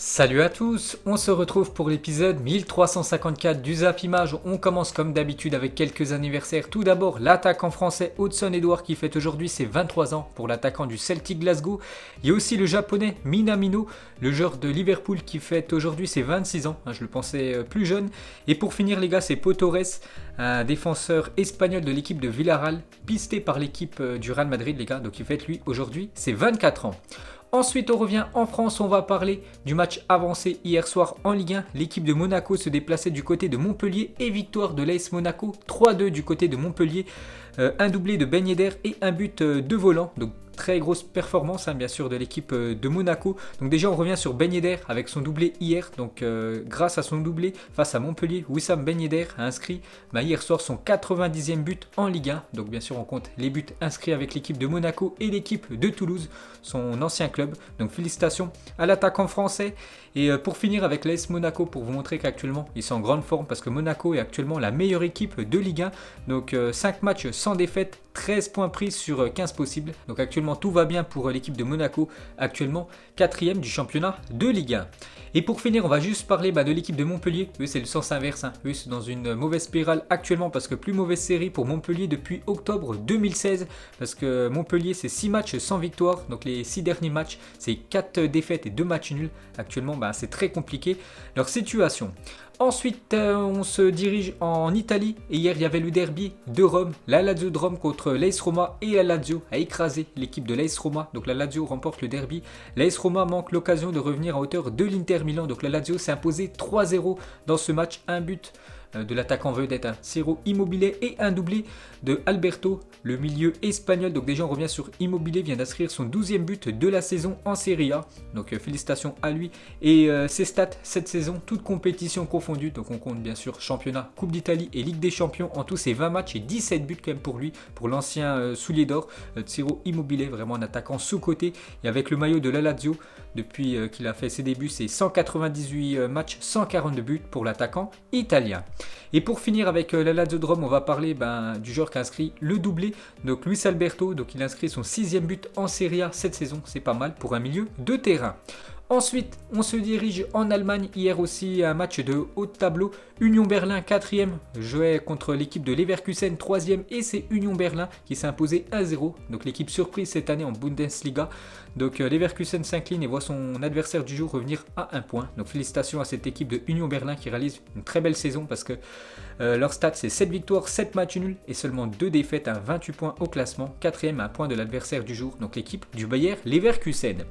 Salut à tous, on se retrouve pour l'épisode 1354 du Zap Image. On commence comme d'habitude avec quelques anniversaires. Tout d'abord, l'attaquant français Hudson Edouard qui fête aujourd'hui ses 23 ans pour l'attaquant du Celtic Glasgow. Il y a aussi le japonais Minamino, le joueur de Liverpool qui fête aujourd'hui ses 26 ans. Je le pensais plus jeune. Et pour finir les gars, c'est Pau Torres, un défenseur espagnol de l'équipe de Villarreal, pisté par l'équipe du Real Madrid les gars. Donc il fête lui aujourd'hui ses 24 ans. Ensuite, on revient en France, on va parler du match avancé hier soir en Ligue 1. L'équipe de Monaco se déplaçait du côté de Montpellier et victoire de l'AS Monaco 3-2 du côté de Montpellier. Un doublé de Ben Yedder et un but de Volant. Donc très grosse performance bien sûr de l'équipe de Monaco. Donc déjà on revient sur Ben Yedder avec son doublé hier. Donc grâce à son doublé face à Montpellier, Wissam Ben Yedder a inscrit hier soir son 90e but en Ligue 1. Donc bien sûr on compte les buts inscrits avec l'équipe de Monaco et l'équipe de Toulouse, son ancien club. Donc félicitations à l'attaquant français. Et pour finir avec l'AS Monaco, pour vous montrer qu'actuellement ils sont en grande forme parce que Monaco est actuellement la meilleure équipe de Ligue 1. Donc 5 matchs sans défaite, 13 points pris sur 15 possibles. Donc actuellement tout va bien pour l'équipe de Monaco, actuellement 4ème du championnat de Ligue 1. Et pour finir, on va juste parler de l'équipe de Montpellier. Eux, c'est le sens inverse. Eux, c'est dans une mauvaise spirale actuellement parce que plus mauvaise série pour Montpellier depuis octobre 2016. Parce que Montpellier, c'est 6 matchs sans victoire. Donc les 6 derniers matchs, c'est 4 défaites et 2 matchs nuls. Actuellement, c'est très compliqué leur situation. Ensuite, on se dirige en Italie. Et hier, il y avait le derby de Rome. La Lazio de Rome contre l'AS Roma. Et la Lazio a écrasé l'équipe de l'AS Roma. Donc la Lazio remporte le derby. L'AS Roma manque l'occasion de revenir à hauteur de l'Inter Milan. Donc la Lazio s'est imposée 3-0 dans ce match. Un but de l'attaquant vedette, Ciro Immobile, et un doublé de Alberto, le milieu espagnol. Donc déjà on revient sur Immobile, vient d'inscrire son 12e but de la saison en Serie A. Donc félicitations à lui. Et ses stats cette saison, toutes compétitions confondues. Donc on compte bien sûr championnat, Coupe d'Italie et Ligue des Champions. En tout c'est 20 matchs et 17 buts quand même pour lui, pour l'ancien soulier d'or, Ciro Immobile, vraiment un attaquant sous-coté. Et avec le maillot de la Lazio, depuis qu'il a fait ses débuts, c'est 198 matchs, 142 buts pour l'attaquant italien. Et pour finir avec la Lazio de Rome, on va parler du joueur qui a inscrit le doublé, donc Luis Alberto. Donc il a inscrit son 6e but en Serie A cette saison, c'est pas mal pour un milieu de terrain. Ensuite, on se dirige en Allemagne. Hier aussi, un match de haut de tableau. Union Berlin 4e jouait contre l'équipe de Leverkusen 3e. Et c'est Union Berlin qui s'est imposé 1-0. Donc l'équipe surprise cette année en Bundesliga. Donc Leverkusen s'incline et voit son adversaire du jour revenir à 1 point. Donc félicitations à cette équipe de Union Berlin qui réalise une très belle saison parce que leur stat c'est 7 victoires, 7 matchs nuls et seulement 2 défaites à 28 points au classement. 4e à 1 point de l'adversaire du jour, donc l'équipe du Bayer Leverkusen.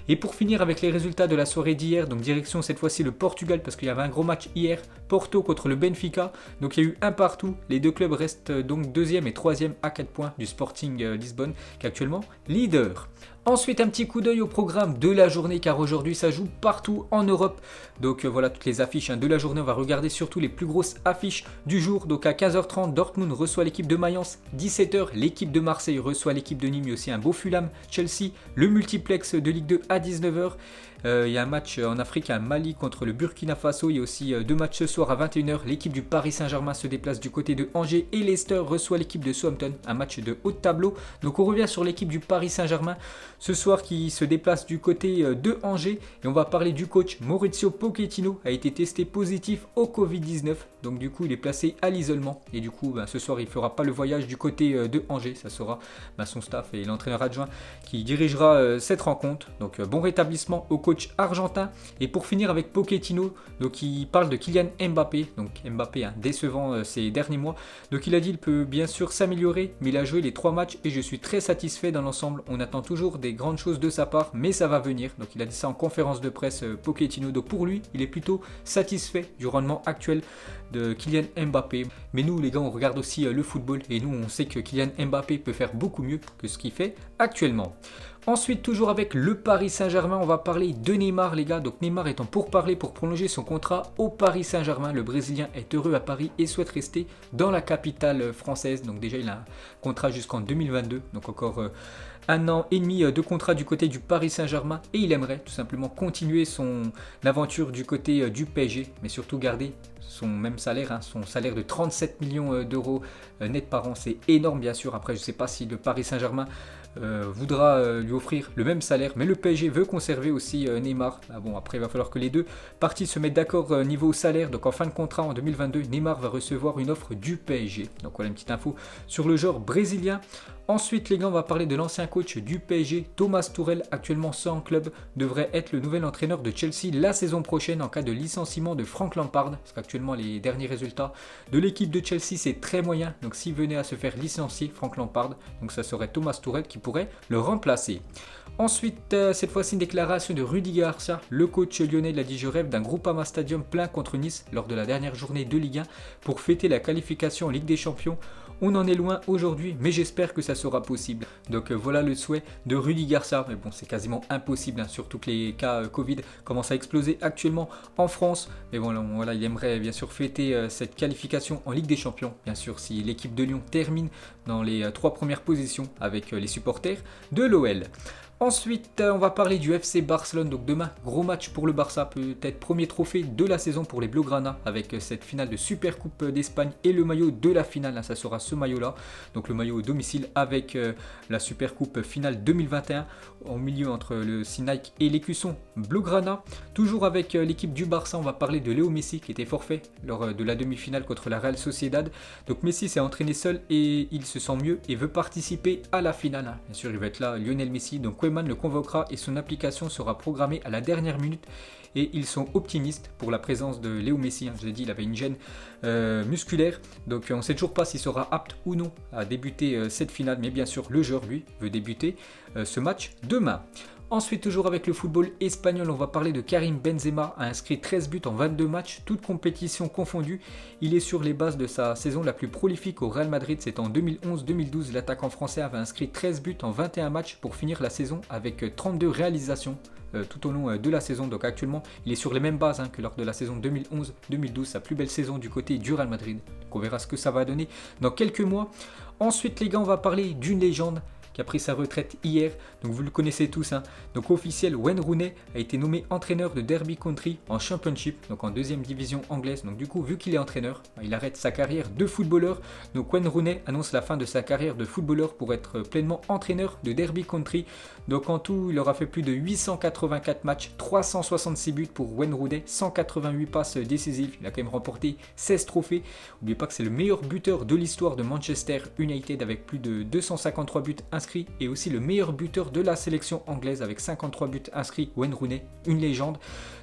Et pour finir avec les résultats de la soirée d'hier, donc direction cette fois-ci le Portugal parce qu'il y avait un gros match hier, Porto contre le Benfica. Donc il y a eu un partout, les deux clubs restent donc 2e et 3e à 4 points du Sporting Lisbonne qui est actuellement leader. Ensuite, un petit coup d'œil au programme de la journée car aujourd'hui ça joue partout en Europe. Donc voilà toutes les affiches de la journée. On va regarder surtout les plus grosses affiches du jour. Donc à 15h30, Dortmund reçoit l'équipe de Mayence. 17h, l'équipe de Marseille reçoit l'équipe de Nîmes. Il y a aussi un beau Fulham, Chelsea, le multiplex de Ligue 2 à 19h. Il y a un match en Afrique, un Mali contre le Burkina Faso. Il y a aussi 2 matchs ce soir à 21h. L'équipe du Paris Saint-Germain se déplace du côté de Angers et Leicester reçoit l'équipe de Southampton. Un match de haut de tableau. Donc on revient sur l'équipe du Paris Saint-Germain ce soir qui se déplace du côté de Angers. Et on va parler du coach Maurizio Pochettino. A été testé positif au Covid-19. Donc du coup il est placé à l'isolement. Et du coup ce soir il ne fera pas le voyage du côté de Angers. Ça sera son staff et l'entraîneur adjoint qui dirigera cette rencontre. Donc bon rétablissement au coach argentin. Et pour finir avec Pochettino, donc il parle de Kylian Mbappé. Donc Mbappé décevant ces derniers mois. Donc il a dit il peut bien sûr s'améliorer, mais il a joué les 3 matchs et je suis très satisfait dans l'ensemble. On attend toujours des grandes choses de sa part, mais ça va venir. Donc il a dit ça en conférence de presse Pochettino. Donc pour lui, il est plutôt satisfait du rendement actuel de Kylian Mbappé. Mais nous les gars, on regarde aussi le football et nous on sait que Kylian Mbappé peut faire beaucoup mieux que ce qu'il fait actuellement. Ensuite, toujours avec le Paris Saint-Germain, on va parler de Neymar les gars. Donc Neymar est en pourparlers pour prolonger son contrat au Paris Saint-Germain. Le Brésilien est heureux à Paris et souhaite rester dans la capitale française. Donc déjà il a un contrat jusqu'en 2022, donc encore 1 an et demi de contrat du côté du Paris Saint-Germain. Et il aimerait tout simplement continuer son aventure du côté du PSG, mais surtout garder son même salaire, son salaire de 37 millions d'euros net par an. C'est énorme bien sûr. Après je ne sais pas si le Paris Saint-Germain voudra lui offrir le même salaire, mais le PSG veut conserver aussi Neymar. Ah bon, après il va falloir que les deux parties se mettent d'accord niveau salaire, donc en fin de contrat en 2022, Neymar va recevoir une offre du PSG. Donc voilà une petite info sur le joueur brésilien. Ensuite les gars, on va parler de l'ancien coach du PSG, Thomas Tuchel, actuellement sans club, devrait être le nouvel entraîneur de Chelsea la saison prochaine en cas de licenciement de Frank Lampard, parce qu'actuellement les derniers résultats de l'équipe de Chelsea c'est très moyen, donc s'il venait à se faire licencier Frank Lampard, donc ça serait Thomas Tuchel qui pourrait le remplacer. Ensuite, cette fois-ci, une déclaration de Rudi Garcia, le coach lyonnais, il a dit: je rêve d'un Groupama Stadium plein contre Nice lors de la dernière journée de Ligue 1 pour fêter la qualification en Ligue des Champions. On en est loin aujourd'hui, mais j'espère que ça sera possible. Donc voilà le souhait de Rudi Garcia. Mais bon, c'est quasiment impossible, hein, surtout que les cas Covid commencent à exploser actuellement en France. Mais bon, voilà, il aimerait bien sûr fêter cette qualification en Ligue des Champions. Bien sûr, si l'équipe de Lyon termine dans les 3 premières positions avec les supporters de l'OL. Ensuite, on va parler du FC Barcelone. Donc demain, gros match pour le Barça, peut-être premier trophée de la saison pour les Blaugrana avec cette finale de Super Coupe d'Espagne et le maillot de la finale. Hein, ça sera ce maillot-là, donc le maillot au domicile avec la Super Coupe finale 2021 au milieu entre le Nike et l'écusson Blaugrana. Toujours avec l'équipe du Barça, on va parler de Léo Messi qui était forfait lors de la demi-finale contre la Real Sociedad. Donc Messi s'est entraîné seul et il se sent mieux et veut participer à la finale. Hein. Bien sûr, il va être là, Lionel Messi. Donc Koeman le convoquera et son application sera programmée à la dernière minute et ils sont optimistes pour la présence de Léo Messi. Hein. Je l'ai dit, il avait une gêne musculaire, donc on ne sait toujours pas s'il sera apte ou non à débuter cette finale, mais bien sûr le joueur lui veut débuter ce match demain. Ensuite, toujours avec le football espagnol, on va parler de Karim Benzema, a inscrit 13 buts en 22 matchs, toutes compétitions confondues. Il est sur les bases de sa saison la plus prolifique au Real Madrid, c'est en 2011-2012. L'attaquant français avait inscrit 13 buts en 21 matchs pour finir la saison avec 32 réalisations tout au long de la saison. Donc actuellement, il est sur les mêmes bases que lors de la saison 2011-2012, sa plus belle saison du côté du Real Madrid. Donc on verra ce que ça va donner dans quelques mois. Ensuite les gars, on va parler d'une légende qui a pris sa retraite hier, donc vous le connaissez tous. Donc officiel, Wayne Rooney a été nommé entraîneur de Derby County en Championship, donc en deuxième division anglaise. Donc du coup, vu qu'il est entraîneur, il arrête sa carrière de footballeur. Donc Wayne Rooney annonce la fin de sa carrière de footballeur pour être pleinement entraîneur de Derby County. Donc en tout, il aura fait plus de 884 matchs, 366 buts pour Wayne Rooney, 188 passes décisives. Il a quand même remporté 16 trophées. N'oubliez pas que c'est le meilleur buteur de l'histoire de Manchester United avec plus de 253 buts inscrits et aussi le meilleur buteur de la sélection anglaise avec 53 buts inscrits. Wayne Rooney, une légende.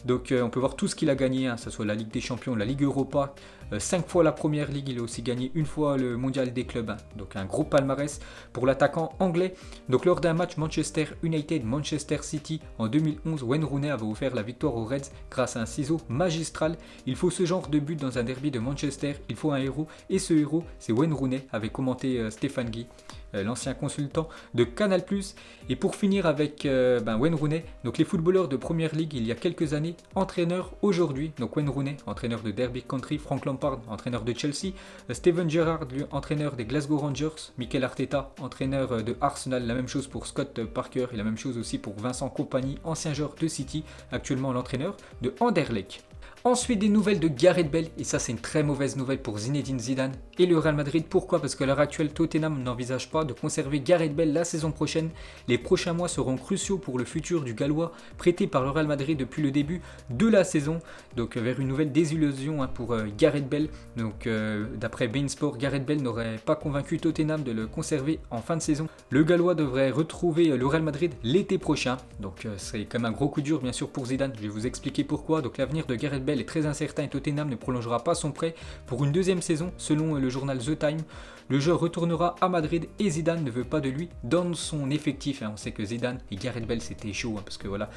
Donc on peut voir tout ce qu'il a gagné, que ce soit la Ligue des Champions, la Ligue Europa, 5 fois la Première Ligue, il a aussi gagné une fois le Mondial des clubs. Donc un gros palmarès pour l'attaquant anglais. Donc lors d'un match Manchester United-Manchester City en 2011, Wayne Rooney avait offert la victoire aux Reds grâce à un ciseau magistral. Il faut ce genre de but dans un derby de Manchester, il faut un héros et ce héros c'est Wayne Rooney, avait commenté Stéphane Guy, l'ancien consultant de Canal+. Et pour finir avec Wayne Rooney, donc les footballeurs de Première Ligue il y a quelques années, entraîneur aujourd'hui. Donc Wayne Rooney, entraîneur de Derby County, Frank Lampard, entraîneur de Chelsea, Steven Gerrard, lui, entraîneur des Glasgow Rangers, Mikel Arteta, entraîneur de Arsenal, la même chose pour Scott Parker et la même chose aussi pour Vincent Kompany, ancien joueur de City, actuellement l'entraîneur de Anderlecht. Ensuite, des nouvelles de Gareth Bale, et ça c'est une très mauvaise nouvelle pour Zinedine Zidane et le Real Madrid. Pourquoi? Parce qu'à l'heure actuelle, Tottenham n'envisage pas de conserver Gareth Bale la saison prochaine. Les prochains mois seront cruciaux pour le futur du Gallois, prêté par le Real Madrid depuis le début de la saison. Donc vers une nouvelle désillusion pour Gareth Bale. Donc d'après Bein Sport, Gareth Bale n'aurait pas convaincu Tottenham de le conserver en fin de saison. Le Gallois devrait retrouver le Real Madrid l'été prochain. Donc c'est quand même un gros coup dur bien sûr pour Zidane. Je vais vous expliquer pourquoi. Donc l'avenir de Gareth Bale est très incertain et Tottenham ne prolongera pas son prêt pour une deuxième saison selon le journal The Time. Le joueur retournera à Madrid et Zidane ne veut pas de lui dans son effectif. On sait que Zidane et Gareth Bale c'était chaud parce que voilà,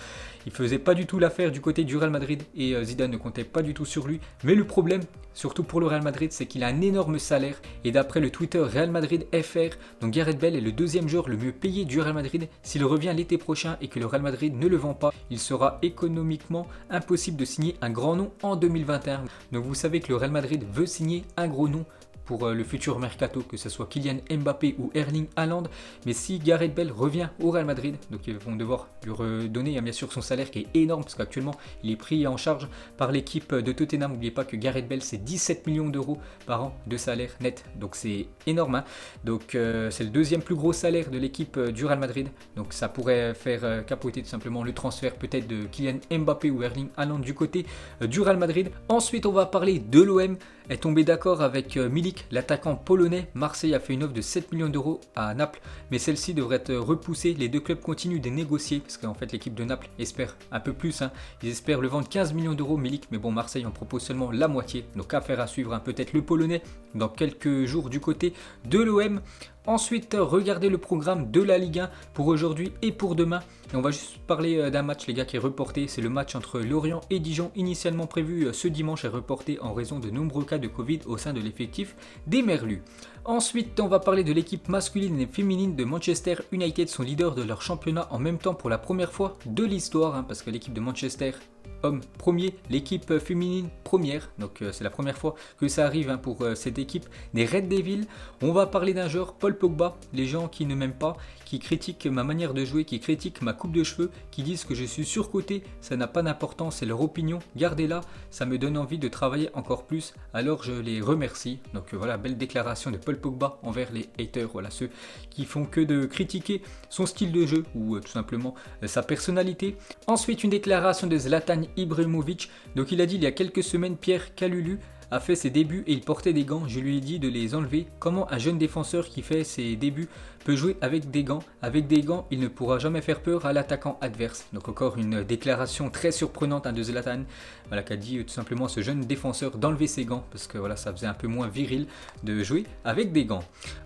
il faisait pas du tout l'affaire du côté du Real Madrid et Zidane ne comptait pas du tout sur lui. Mais le problème, surtout pour le Real Madrid, c'est qu'il a un énorme salaire et d'après le Twitter Real Madrid FR, donc Gareth Bale est le deuxième joueur le mieux payé du Real Madrid. S'il revient l'été prochain et que le Real Madrid ne le vend pas, il sera économiquement impossible de signer un grand nom en 2021. Donc vous savez que le Real Madrid veut signer un gros nom pour le futur mercato, que ce soit Kylian Mbappé ou Erling Haaland. Mais si Gareth Bale revient au Real Madrid, donc ils vont devoir lui redonner bien sûr son salaire qui est énorme, parce qu'actuellement il est pris en charge par l'équipe de Tottenham. N'oubliez pas que Gareth Bale c'est 17 millions d'euros par an de salaire net, donc c'est énorme, hein. Donc c'est le deuxième plus gros salaire de l'équipe du Real Madrid, donc ça pourrait faire capoter tout simplement le transfert peut-être de Kylian Mbappé ou Erling Haaland du côté du Real Madrid. Ensuite on va parler de l'OM, est tombé d'accord avec Milik, l'attaquant polonais. Marseille a fait une offre de 7 millions d'euros à Naples, mais celle-ci devrait être repoussée. Les deux clubs continuent de négocier, parce qu'en fait l'équipe de Naples espère un peu plus, hein. Ils espèrent le vendre 15 millions d'euros Milik, mais bon, Marseille en propose seulement la moitié, donc affaire à suivre, hein. Peut-être le polonais dans quelques jours du côté de l'OM. Ensuite, regardez le programme de la Ligue 1 pour aujourd'hui et pour demain. Et on va juste parler d'un match, les gars, qui est reporté. C'est le match entre Lorient et Dijon, initialement prévu ce dimanche, est reporté en raison de nombreux cas de Covid au sein de l'effectif des Merlus. Ensuite, on va parler de l'équipe masculine et féminine de Manchester United, sont leaders de leur championnat en même temps pour la première fois de l'histoire, hein, parce que l'équipe de Manchester homme premier, l'équipe féminine première, donc c'est la première fois que ça arrive, hein, pour cette équipe des Red Devils. On va parler d'un joueur, Paul Pogba. Les gens qui ne m'aiment pas, qui critiquent ma manière de jouer, qui critiquent ma coupe de cheveux, qui disent que je suis surcoté, ça n'a pas d'importance, c'est leur opinion, gardez-la, ça me donne envie de travailler encore plus, alors je les remercie. Donc voilà, belle déclaration de Paul Pogba envers les haters, voilà, ceux qui font que de critiquer son style de jeu ou tout simplement sa personnalité. Ensuite, une déclaration de Zlatan Ibrahimovic. Donc il a dit il y a quelques semaines, Pierre Kalulu a fait ses débuts et il portait des gants, je lui ai dit de les enlever. Comment un jeune défenseur qui fait ses débuts peut jouer avec des gants? Avec des gants, il ne pourra jamais faire peur à l'attaquant adverse. Donc encore une déclaration très surprenante, hein, de Zlatan, voilà, qui a dit tout simplement à ce jeune défenseur d'enlever ses gants, parce que voilà, ça faisait un peu moins viril de jouer avec des gants.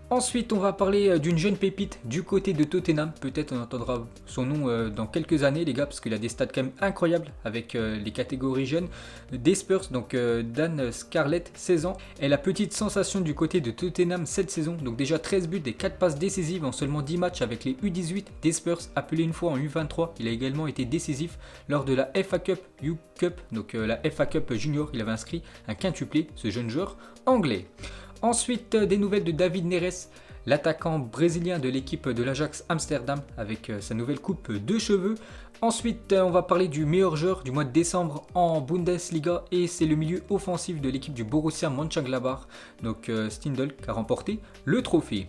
Ensuite, on va parler d'une jeune pépite du côté de Tottenham. Peut-être on entendra son nom dans quelques années, les gars, parce qu'il a des stats quand même incroyables avec les catégories jeunes des Spurs. Donc Dan Scarlett, 16 ans, est la petite sensation du côté de Tottenham cette saison. Donc déjà 13 buts et 4 passes décisives en seulement 10 matchs avec les U18 des Spurs. Appelé une fois en U23, il a également été décisif lors de la FA Cup U Cup, donc la FA Cup Junior. Il avait inscrit un quintuplé, ce jeune joueur anglais. Ensuite, des nouvelles de David Neres, l'attaquant brésilien de l'équipe de l'Ajax Amsterdam, avec sa nouvelle coupe de cheveux. Ensuite, on va parler du meilleur joueur du mois de décembre en Bundesliga, et c'est le milieu offensif de l'équipe du Borussia Mönchengladbach, donc Stindl, qui a remporté le trophée.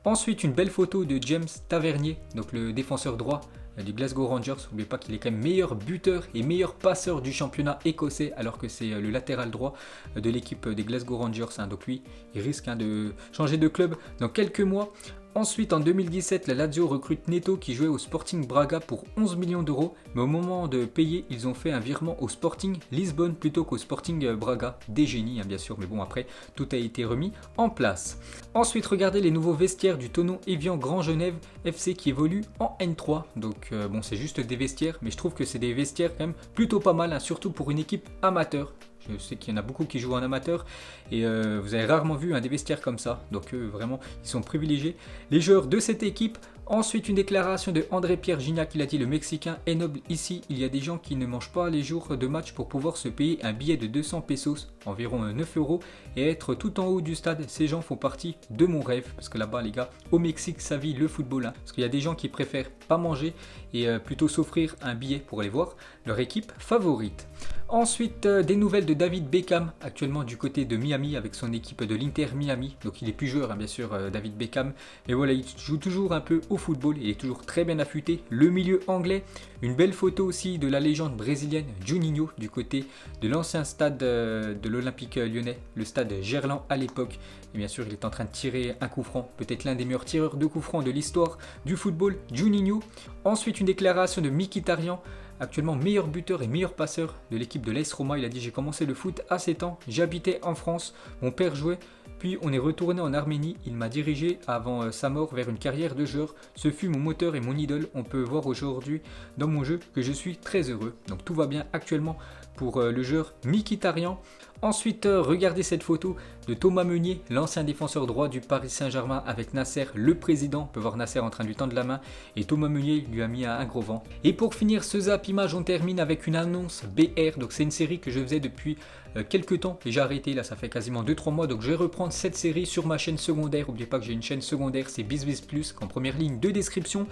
Ensuite, une belle photo de James Tavernier, donc le défenseur droit du Glasgow Rangers. N'oubliez pas qu'il est quand même meilleur buteur et meilleur passeur du championnat écossais, alors que c'est le latéral droit de l'équipe des Glasgow Rangers, hein. Donc lui, il risque, hein, de changer de club dans quelques mois. Ensuite, en 2017, la Lazio recrute Neto qui jouait au Sporting Braga pour 11 millions d'euros, mais au moment de payer, ils ont fait un virement au Sporting Lisbonne plutôt qu'au Sporting Braga. Des génies, hein, bien sûr, mais bon, après, tout a été remis en place. Ensuite, regardez les nouveaux vestiaires du Thonon Evian Grand Genève FC qui évolue en N3. Donc bon, c'est juste des vestiaires, mais je trouve que c'est des vestiaires quand même plutôt pas mal, hein, surtout pour une équipe amateur. Je sais qu'il y en a beaucoup qui jouent en amateur et vous avez rarement vu un des vestiaires comme ça. Donc vraiment, ils sont privilégiés, les joueurs de cette équipe. Ensuite, une déclaration de André-Pierre Gignac, il a dit le Mexicain est noble ici. Il y a des gens qui ne mangent pas les jours de match pour pouvoir se payer un billet de 200 pesos, environ 9 euros, et être tout en haut du stade. Ces gens font partie de mon rêve, parce que là-bas, les gars, au Mexique, ça vit le football, hein. Parce qu'il y a des gens qui préfèrent pas manger et plutôt s'offrir un billet pour aller voir leur équipe favorite. Ensuite, des nouvelles de David Beckham, actuellement du côté de Miami avec son équipe de l'Inter Miami. Donc il est plus joueur, hein, bien sûr, David Beckham. Mais voilà, il joue toujours un peu au football, il est toujours très bien affûté. Le milieu anglais, une belle photo aussi de la légende brésilienne Juninho du côté de l'ancien stade de l'Olympique lyonnais, le stade Gerland à l'époque. Et bien sûr, il est en train de tirer un coup franc, peut-être l'un des meilleurs tireurs de coups francs de l'histoire du football, Juninho. Ensuite, une déclaration de Mkhitaryan, actuellement meilleur buteur et meilleur passeur de l'équipe de l'AS Roma. Il a dit j'ai commencé le foot à 7 ans, j'habitais en France, mon père jouait, puis on est retourné en Arménie, il m'a dirigé avant sa mort vers une carrière de joueur, ce fut mon moteur et mon idole, on peut voir aujourd'hui dans mon jeu que je suis très heureux. Donc tout va bien actuellement pour le joueur Mkhitaryan. Ensuite, regardez cette photo de Thomas Meunier, l'ancien défenseur droit du Paris Saint-Germain avec Nasser, le président. On peut voir Nasser en train de lui tendre la main et Thomas Meunier lui a mis un gros vent. Et pour finir ce Zap Image, on termine avec une annonce BR. Donc c'est une série que je faisais depuis quelques temps et j'ai arrêté, là ça fait quasiment 2-3 mois. Donc je vais reprendre reprendre cette série sur ma chaîne secondaire. N'oubliez pas que j'ai une chaîne secondaire, c'est BizBiz Plus, en première ligne de description.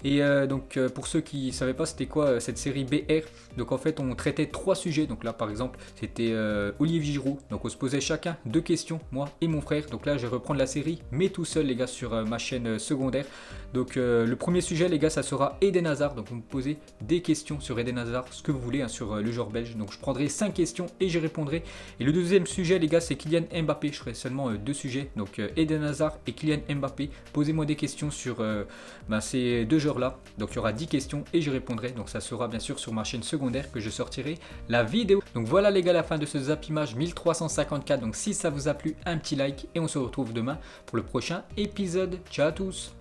Et donc pour ceux qui ne savaient pas c'était quoi cette série BR, donc en fait on traitait 3 sujets. Donc là par exemple c'était Olivier Giroud, donc on se posait chacun 2 questions, moi et mon frère. Donc là je vais reprendre la série mais tout seul les gars sur ma chaîne secondaire. Donc le premier sujet les gars ça sera Eden Hazard, donc vous me posez des questions sur Eden Hazard, ce que vous voulez hein, sur le joueur belge. Donc je prendrai 5 questions et j'y répondrai. Et le deuxième sujet les gars c'est Kylian Mbappé, je ferai seulement 2 sujets, donc Eden Hazard et Kylian Mbappé. Posez-moi des questions sur ces 2 joueurs là, donc il y aura 10 questions et j'y répondrai. Donc ça sera bien sûr sur ma chaîne secondaire que je sortirai la vidéo. Donc voilà les gars la fin de ce Zap Image 1354, donc si ça vous a plu un petit like et on se retrouve demain pour le prochain épisode. Ciao à tous.